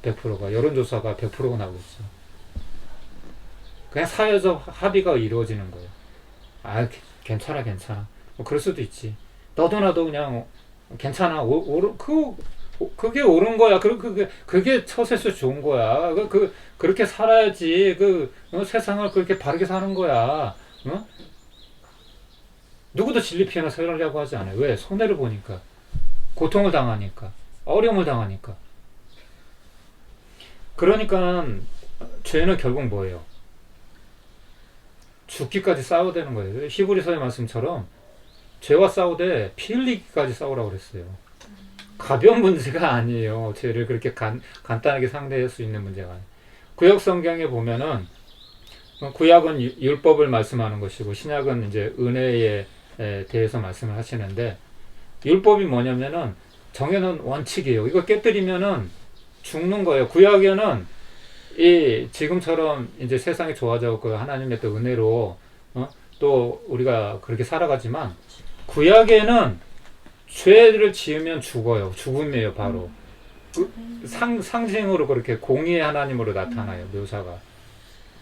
[SPEAKER 1] 100%가. 여론조사가 100%가 나오겠죠. 그냥 사회적 합의가 이루어지는 거예요. 아, 괜찮아, 괜찮아. 뭐 그럴 수도 있지. 너도 나도 그냥 괜찮아. 그게 옳은 거야. 그게 처세서 좋은 거야. 그렇게 살아야지. 세상을 그렇게 바르게 사는 거야. 어? 누구도 진리 피해나 살려고 하지 않아요. 왜? 손해를 보니까. 고통을 당하니까. 어려움을 당하니까. 그러니까 죄는 결국 뭐예요? 죽기까지 싸워야 되는 거예요. 히브리서의 말씀처럼 죄와 싸우되 피 흘리기까지 싸우라고 그랬어요. 가벼운 문제가 아니에요. 죄를 그렇게 간단하게 상대할 수 있는 문제가 아니에요. 구약 성경에 보면은 구약은 율법을 말씀하는 것이고 신약은 이제 은혜에 대해서 말씀을 하시는데, 율법이 뭐냐면은 정해놓은 원칙이에요. 이거 깨뜨리면은 죽는 거예요. 구약에는 이 지금처럼 이제 세상이 좋아졌고 하나님의 또 은혜로 또 우리가 그렇게 살아가지만, 구약에는 죄를 지으면 죽어요. 죽음이에요, 바로. 상징으로 그렇게 공의의 하나님으로 나타나요, 묘사가.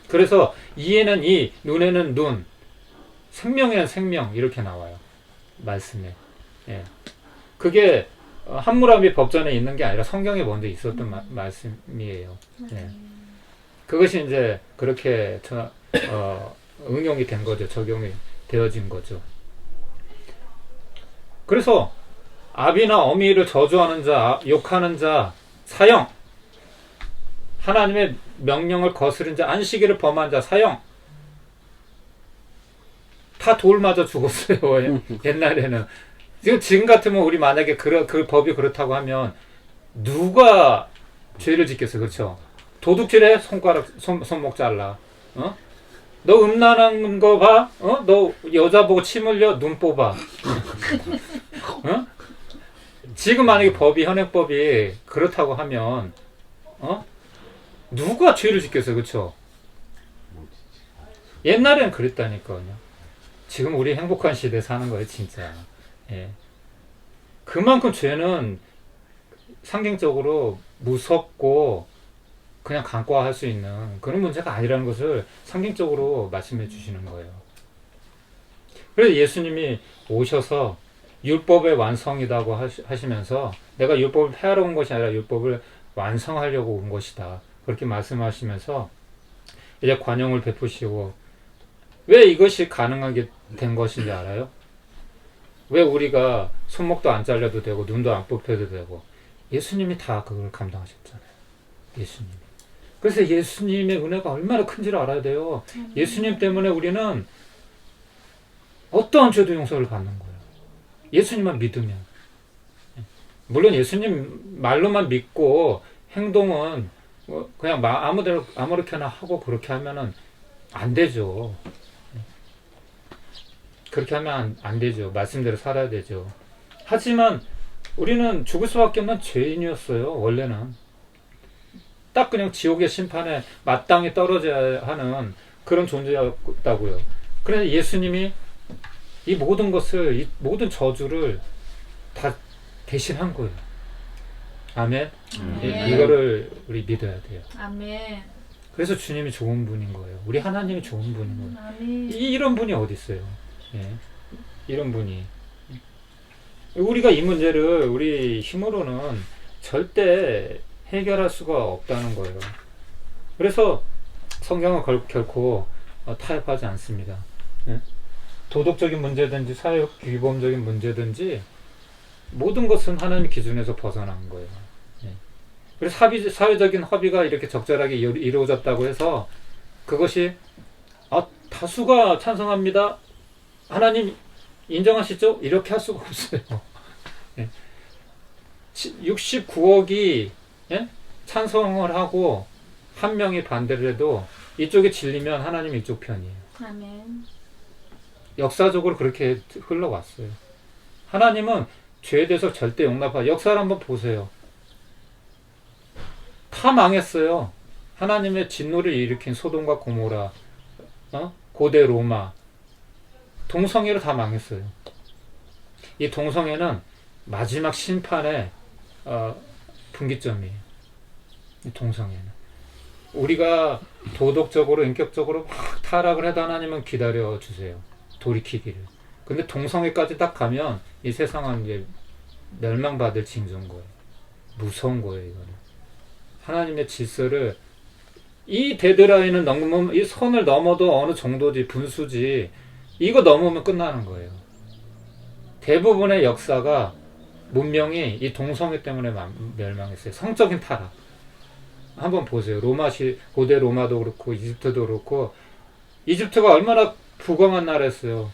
[SPEAKER 1] 그래서 이에는 이, 눈에는 눈, 생명에는 생명, 이렇게 나와요, 말씀에. 예. 그게 함무라비 법전에 있는 게 아니라 성경에 먼저 있었던 말씀이에요. 예. 그것이 이제 그렇게 응용이 된 거죠. 적용이 되어진 거죠. 그래서 아비나 어미를 저주하는 자, 욕하는 자, 사형. 하나님의 명령을 거스른 자, 안식일을 범한 자, 사형. 다 돌 맞아 죽었어요. 옛날에는. 지금 같으면 우리 만약에 그 법이 그렇다고 하면 누가 죄를 짓겠어요, 그렇죠? 도둑질해? 손목 잘라. 어? 너 음란한 거 봐? 어? 너 여자 보고 침 흘려? 눈 뽑아. 어? 지금 만약에 현행법이 그렇다고 하면 누가 죄를 짓겠어요, 그렇죠? 옛날에는 그랬다니까요. 지금 우리 행복한 시대에 사는 거예요, 진짜. 예. 그만큼 죄는 상징적으로 무섭고 그냥 간과할 수 있는 그런 문제가 아니라는 것을 상징적으로 말씀해 주시는 거예요. 그래서 예수님이 오셔서 율법의 완성이라고 하시면서, 내가 율법을 폐하러 온 것이 아니라 율법을 완성하려고 온 것이다, 그렇게 말씀하시면서 이제 관용을 베푸시고, 왜 이것이 가능하게 된 것인지 알아요? 왜 우리가 손목도 안 잘려도 되고 눈도 안 뽑혀도 되고? 예수님이 다 그걸 감당하셨잖아요. 예수님이. 그래서 예수님의 은혜가 얼마나 큰지를 알아야 돼요. 예수님 때문에 우리는 어떠한 죄도 용서를 받는 거예요. 예수님만 믿으면. 물론 예수님 말로만 믿고 행동은 그냥 아무렇게나 하고 그렇게 하면은 안 되죠. 그렇게 하면 안 되죠. 말씀대로 살아야 되죠. 하지만 우리는 죽을 수밖에 없는 죄인이었어요, 원래는. 딱 그냥 지옥의 심판에 마땅히 떨어져야 하는 그런 존재였다고요. 그래서 예수님이 이 모든 것을, 이 모든 저주를 다 대신한 거예요. 아멘. 이거를 우리 믿어야 돼요.
[SPEAKER 4] 아멘.
[SPEAKER 1] 그래서 주님이 좋은 분인 거예요. 우리 하나님이 좋은 분인 거예요.
[SPEAKER 4] 아멘.
[SPEAKER 1] 이런 분이 어디 있어요? 예. 이런 분이. 우리가 이 문제를 우리 힘으로는 절대 해결할 수가 없다는 거예요. 그래서 성경은 결코 타협하지 않습니다. 예? 도덕적인 문제든지 사회적 규범적인 문제든지 모든 것은 하나님 기준에서 벗어난 거예요. 예. 그래서 사회적인 합의가 이렇게 적절하게 이루어졌다고 해서 그것이 다수가 찬성합니다. 하나님 인정하시죠? 이렇게 할 수가 없어요. 69억이 찬성을 하고 한 명이 반대를 해도 이쪽이 질리면 하나님 이쪽 편이에요.
[SPEAKER 4] 아멘.
[SPEAKER 1] 역사적으로 그렇게 흘러왔어요. 하나님은 죄에 대해서 절대 용납하지. 역사를 한번 보세요. 다 망했어요. 하나님의 진노를 일으킨 소돔과 고모라, 고대 로마, 동성애로 다 망했어요. 이 동성애는 마지막 심판의 분기점이에요. 이 동성애는. 우리가 도덕적으로, 인격적으로 막 타락을 해도 하나님은 기다려 주세요. 돌이키기를. 근데 동성애까지 딱 가면 이 세상은 이제 멸망받을 징조인 거예요. 무서운 거예요, 이거는. 하나님의 질서를 이 데드라인은 넘으면, 이 선을 넘어도 어느 정도지, 분수지, 이거 넘으면 끝나는 거예요. 대부분의 역사가, 문명이 이 동성애 때문에 멸망했어요. 성적인 타락. 한번 보세요. 고대 로마도 그렇고, 이집트도 그렇고, 이집트가 얼마나 부강한 나라였어요.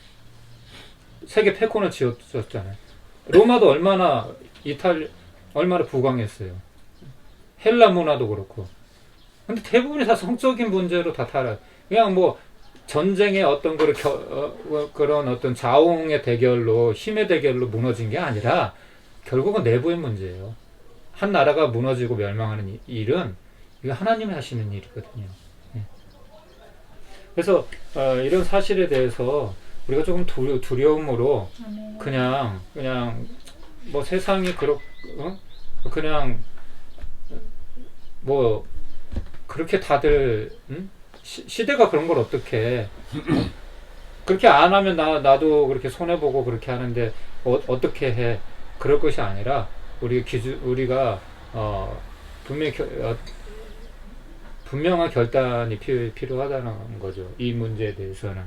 [SPEAKER 1] 세계 패권을 쥐었잖아요. 로마도 얼마나 부강했어요. 헬라 문화도 그렇고. 근데 대부분이 다 성적인 문제로 다 타락. 그냥 뭐 전쟁의 어떤 그런 어떤 자웅의 대결로, 힘의 대결로 무너진 게 아니라 결국은 내부의 문제예요. 한 나라가 무너지고 멸망하는 일은 이거 하나님이 하시는 일이거든요. 그래서 이런 사실에 대해서 우리가 조금 두려움으로 그냥 뭐 세상이 그냥 뭐 그렇게 다들 시대가 그런 걸 어떻게 그렇게 안 하면 나도 그렇게 손해 보고 그렇게 하는데 어떻게 해? 그럴 것이 아니라 우리가 분명한 결단이 필요하다는 거죠. 이 문제에 대해서는.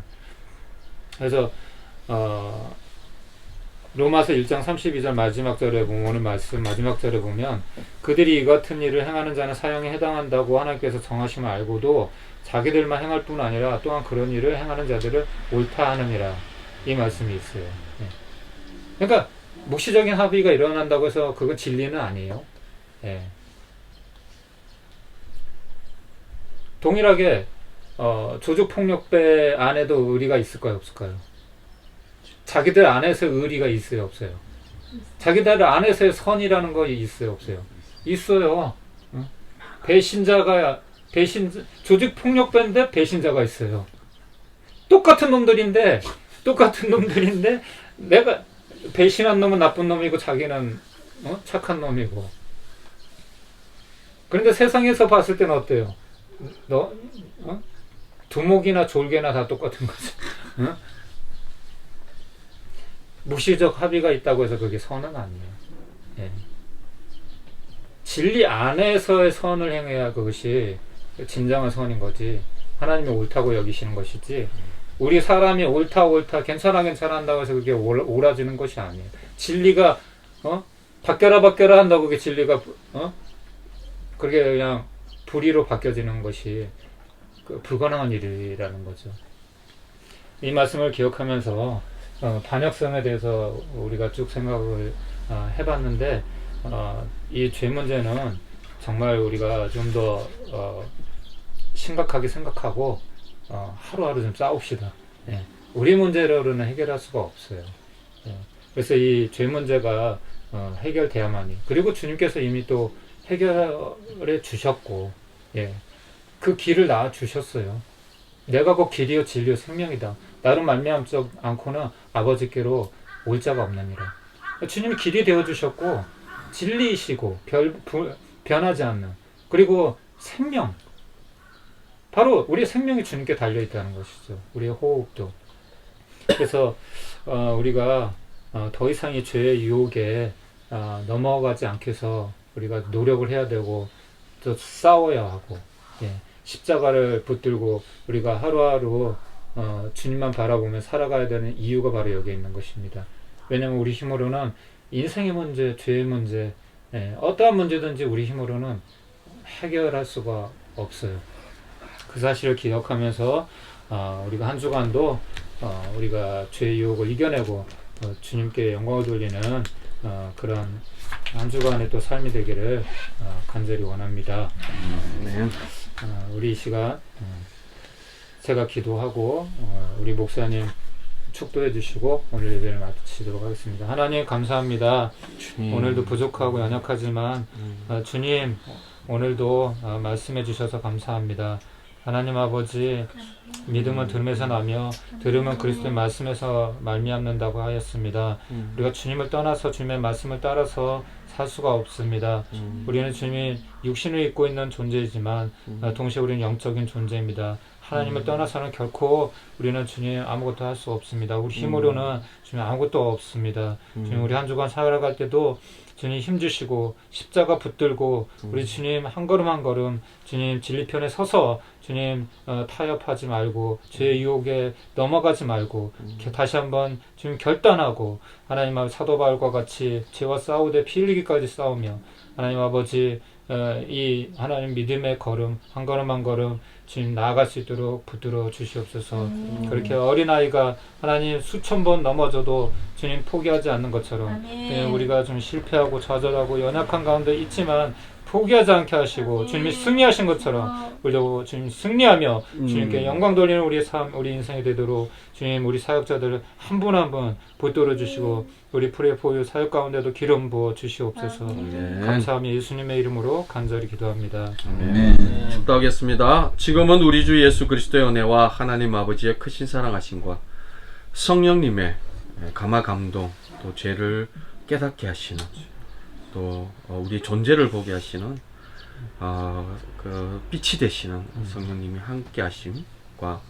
[SPEAKER 1] 그래서 로마서 1장 32절 마지막 절에 보면, 오늘 말씀 마지막 절에 보면, 그들이 이 같은 일을 행하는 자는 사형에 해당한다고 하나님께서 정하심을 알고도 자기들만 행할 뿐 아니라 또한 그런 일을 행하는 자들을 옳다 하느니라, 이 말씀이 있어요. 그러니까 묵시적인 합의가 일어난다고 해서 그건 진리는 아니에요. 동일하게 조직폭력배 안에도 의리가 있을까요, 없을까요? 자기들 안에서 의리가 있어요, 없어요? 자기들 안에서의 선이라는 거 있어요, 없어요? 있어요. 조직폭력배인데 배신자가 있어요. 똑같은 놈들인데 내가 배신한 놈은 나쁜 놈이고 자기는 착한 놈이고. 그런데 세상에서 봤을 때는 어때요? 두목이나 졸개나 다 똑같은 거죠. 무시적 합의가 있다고 해서 그게 선은 아니에요. 진리 안에서의 선을 행해야 그것이 진정한 선인 거지. 하나님이 옳다고 여기시는 것이지. 우리 사람이 옳다 괜찮아 한다고 해서 그게 옳아지는 것이 아니에요. 진리가 바뀌어라 한다고 그게 진리가 그게 그냥 불의로 바뀌어지는 것이 불가능한 일이라는 거죠. 이 말씀을 기억하면서 반역성에 대해서 우리가 쭉 생각을 해봤는데, 이 죄 문제는 정말 우리가 좀 더 심각하게 생각하고 하루하루 좀 싸웁시다. 우리 문제로는 해결할 수가 없어요. 그래서 이 죄 문제가 해결돼야만이, 그리고 주님께서 이미 또 해결해 주셨고, 그 길을 낳아 주셨어요. 내가 그 길이요 진리요 생명이다. 나로 말미암지 않고는 아버지께로 올 자가 없느니라. 주님이 길이 되어 주셨고, 진리이시고 변하지 않는, 그리고 생명, 바로 우리의 생명이 주님께 달려 있다는 것이죠. 우리의 호흡도. 그래서 우리가 더 이상 이 죄의 유혹에 넘어가지 않게 해서 우리가 노력을 해야 되고, 또 싸워야 하고, 십자가를 붙들고 우리가 하루하루 주님만 바라보며 살아가야 되는 이유가 바로 여기에 있는 것입니다. 왜냐하면 우리 힘으로는 인생의 문제, 죄의 문제, 어떠한 문제든지 우리 힘으로는 해결할 수가 없어요. 그 사실을 기억하면서 우리가 한 주간도 우리가 죄의 유혹을 이겨내고 주님께 영광을 돌리는 그런 한 주간의 또 삶이 되기를 간절히 원합니다.
[SPEAKER 3] 네.
[SPEAKER 1] 우리 이 시간 제가 기도하고 우리 목사님 축도해 주시고 오늘 예배를 마치도록 하겠습니다. 하나님 감사합니다.
[SPEAKER 3] 주님.
[SPEAKER 1] 오늘도 부족하고 연약하지만 주님 오늘도 말씀해 주셔서 감사합니다. 하나님 아버지, 믿음은 들음에서 나며 들음은 그리스도의 말씀에서 말미암는다고 하였습니다. 우리가 주님을 떠나서 주님의 말씀을 따라서 살 수가 없습니다. 우리는 주님이 육신을 입고 있는 존재이지만 동시에 우리는 영적인 존재입니다. 하나님을 떠나서는 결코 우리는 주님 아무것도 할 수 없습니다. 우리 힘으로는 주님 아무것도 없습니다. 주님 우리 한 주간 살아갈 때도 주님 힘주시고 십자가 붙들고 우리 주님 한 걸음 한 걸음 주님 진리편에 서서 주님 타협하지 말고 죄의 유혹에 넘어가지 말고 다시 한번 주님 결단하고 하나님 아버지 사도 바울과 같이 죄와 싸우되 피 흘리기까지 싸우며 하나님 아버지 이 하나님 믿음의 걸음 한 걸음 한 걸음 주님 나아갈 수 있도록 붙들어 주시옵소서. 그렇게 어린아이가 하나님 수천 번 넘어져도 주님 포기하지 않는 것처럼 우리가 좀 실패하고 좌절하고 연약한 가운데 있지만 포기하지 않게 하시고 주님이 승리하신 것처럼 우리도 주님 승리하며 주님께 영광 돌리는 우리의 삶, 우리 인생이 되도록 주님 우리 사역자들을 한 분 한 분 붙들어 주시고 우리 프레포유 사역 가운데도 기름 부어 주시옵소서. 감사하며 예수님의 이름으로 간절히 기도합니다.
[SPEAKER 3] 아멘. 축도하겠습니다. 지금은 우리 주 예수 그리스도의 은혜와 하나님 아버지의 크신 사랑하심과 성령님의 감화 감동 또 죄를 깨닫게 하시는 또 우리 존재를 보게 하시는 그 빛이 되시는 성령님이 함께 하심과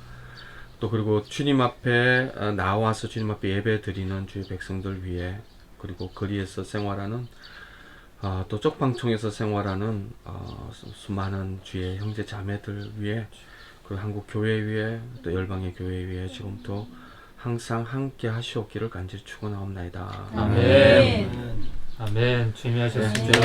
[SPEAKER 3] 또 그리고 주님 앞에 나와서 주님 앞에 예배 드리는 주의 백성들 위해 그리고 거리에서 생활하는 또 쪽방청에서 생활하는 수많은 주의 형제 자매들 위해 그 한국 교회 위에 또 열방의 교회 위에 지금도 항상 함께 하시옵기를 간절히 축원하옵나이다.
[SPEAKER 1] 아멘. 아멘. 주님이 하셨습니다.